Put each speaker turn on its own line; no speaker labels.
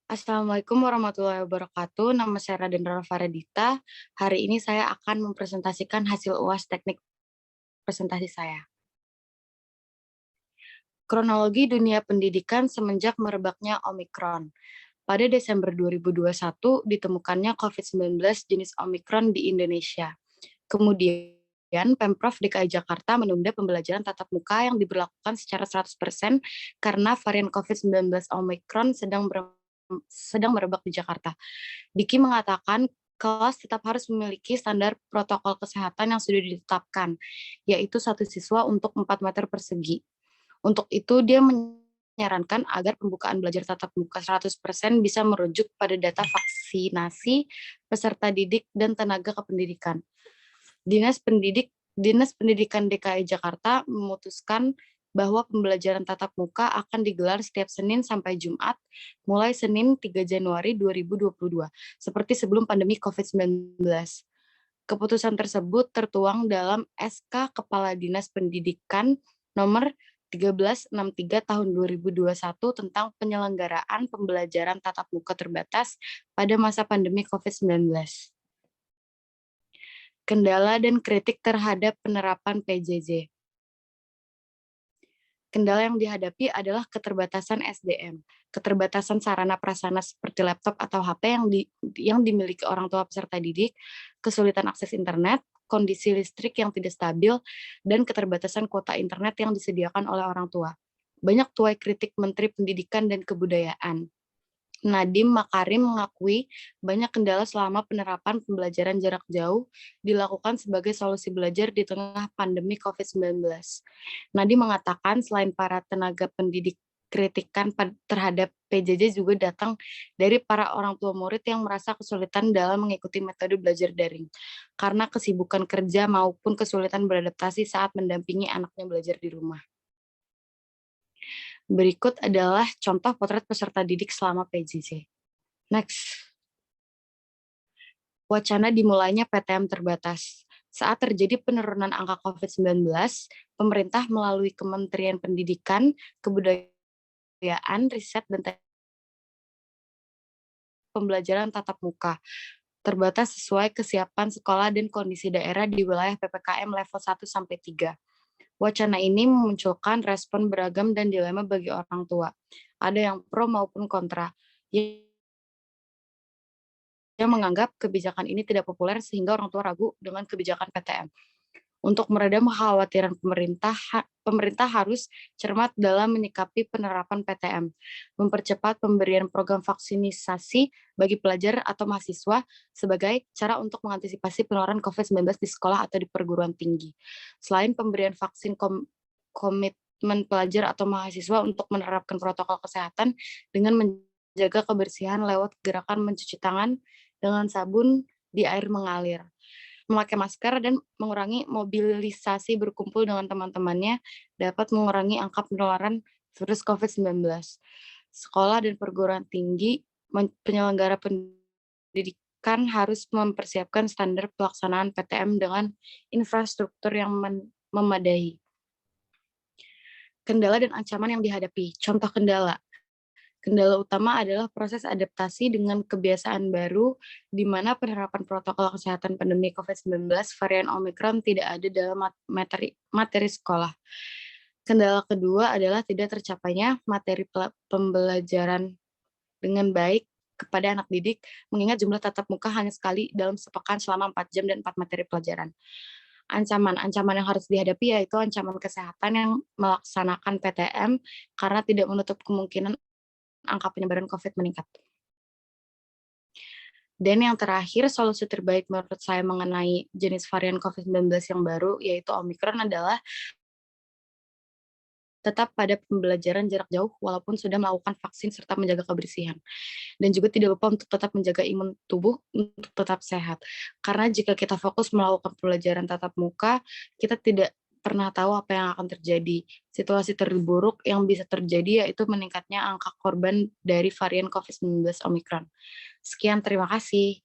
Assalamualaikum warahmatullahi wabarakatuh. Nama saya Raden Rara Faradita. Hari ini saya akan mempresentasikan hasil UAS teknik presentasi saya. Kronologi dunia pendidikan semenjak merebaknya Omikron. Pada Desember 2021 ditemukannya COVID-19 jenis Omikron di Indonesia. Kemudian Pemprov DKI Jakarta menunda pembelajaran tatap muka yang diberlakukan secara 100% karena varian COVID-19 Omikron sedang merebak di Jakarta. Diki mengatakan kelas tetap harus memiliki standar protokol kesehatan yang sudah ditetapkan, yaitu satu siswa untuk 4 meter persegi. Untuk itu, dia menyarankan agar pembukaan belajar tatap muka 100% bisa merujuk pada data vaksinasi, peserta didik, dan tenaga kependidikan. Dinas Pendidikan DKI Jakarta memutuskan bahwa pembelajaran tatap muka akan digelar setiap Senin sampai Jumat, mulai Senin 3 Januari 2022, seperti sebelum pandemi COVID-19. Keputusan tersebut tertuang dalam SK Kepala Dinas Pendidikan nomor 1363 tahun 2021 tentang penyelenggaraan pembelajaran tatap muka terbatas pada masa pandemi COVID-19. Kendala dan kritik terhadap penerapan PJJ. Kendala yang dihadapi adalah keterbatasan SDM, keterbatasan sarana prasarana seperti laptop atau HP yang dimiliki orang tua peserta didik, kesulitan akses internet, kondisi listrik yang tidak stabil, dan keterbatasan kuota internet yang disediakan oleh orang tua. Banyak tuai kritik Menteri Pendidikan dan Kebudayaan. Nadiem Makarim mengakui banyak kendala selama penerapan pembelajaran jarak jauh dilakukan sebagai solusi belajar di tengah pandemi COVID-19. Nadiem mengatakan selain para tenaga pendidik, kritikan terhadap PJJ juga datang dari para orang tua murid yang merasa kesulitan dalam mengikuti metode belajar daring karena kesibukan kerja maupun kesulitan beradaptasi saat mendampingi anaknya belajar di rumah. Berikut adalah contoh potret peserta didik selama PJJ. Next. Wacana dimulainya PTM terbatas. Saat terjadi penurunan angka COVID-19, pemerintah melalui Kementerian Pendidikan, Kebudayaan, Riset, dan pembelajaran tatap muka terbatas sesuai kesiapan sekolah dan kondisi daerah di wilayah PPKM level 1-3. Wacana ini memunculkan respon beragam dan dilema bagi orang tua. Ada yang pro maupun kontra, yang menganggap kebijakan ini tidak populer sehingga orang tua ragu dengan kebijakan PTM. Untuk meredam kekhawatiran pemerintah harus cermat dalam menyikapi penerapan PTM, mempercepat pemberian program vaksinisasi bagi pelajar atau mahasiswa sebagai cara untuk mengantisipasi penularan COVID-19 di sekolah atau di perguruan tinggi. Selain pemberian vaksin, komitmen pelajar atau mahasiswa untuk menerapkan protokol kesehatan dengan menjaga kebersihan lewat gerakan mencuci tangan dengan sabun di air mengalir, memakai masker, dan mengurangi mobilisasi berkumpul dengan teman-temannya dapat mengurangi angka penularan virus COVID-19. Sekolah dan perguruan tinggi penyelenggara pendidikan harus mempersiapkan standar pelaksanaan PTM dengan infrastruktur yang memadai. Kendala dan ancaman yang dihadapi. Contoh kendala. Kendala utama adalah proses adaptasi dengan kebiasaan baru, di mana penerapan protokol kesehatan pandemi COVID-19 varian Omikron tidak ada dalam materi sekolah. Kendala kedua adalah tidak tercapainya materi pembelajaran dengan baik kepada anak didik, mengingat jumlah tatap muka hanya sekali dalam sepekan selama 4 jam dan 4 materi pelajaran. Ancaman yang harus dihadapi yaitu ancaman kesehatan yang melaksanakan PTM karena tidak menutup kemungkinan angka penyebaran COVID meningkat. Dan yang terakhir, solusi terbaik menurut saya mengenai jenis varian COVID-19 yang baru, yaitu Omikron, adalah tetap pada pembelajaran jarak jauh walaupun sudah melakukan vaksin serta menjaga kebersihan. Dan juga tidak lupa untuk tetap menjaga imun tubuh untuk tetap sehat. Karena jika kita fokus melakukan pembelajaran tatap muka, kita tidak pernah tahu apa yang akan terjadi. Situasi terburuk yang bisa terjadi yaitu meningkatnya angka korban dari varian COVID-19 Omikron. Sekian, terima kasih.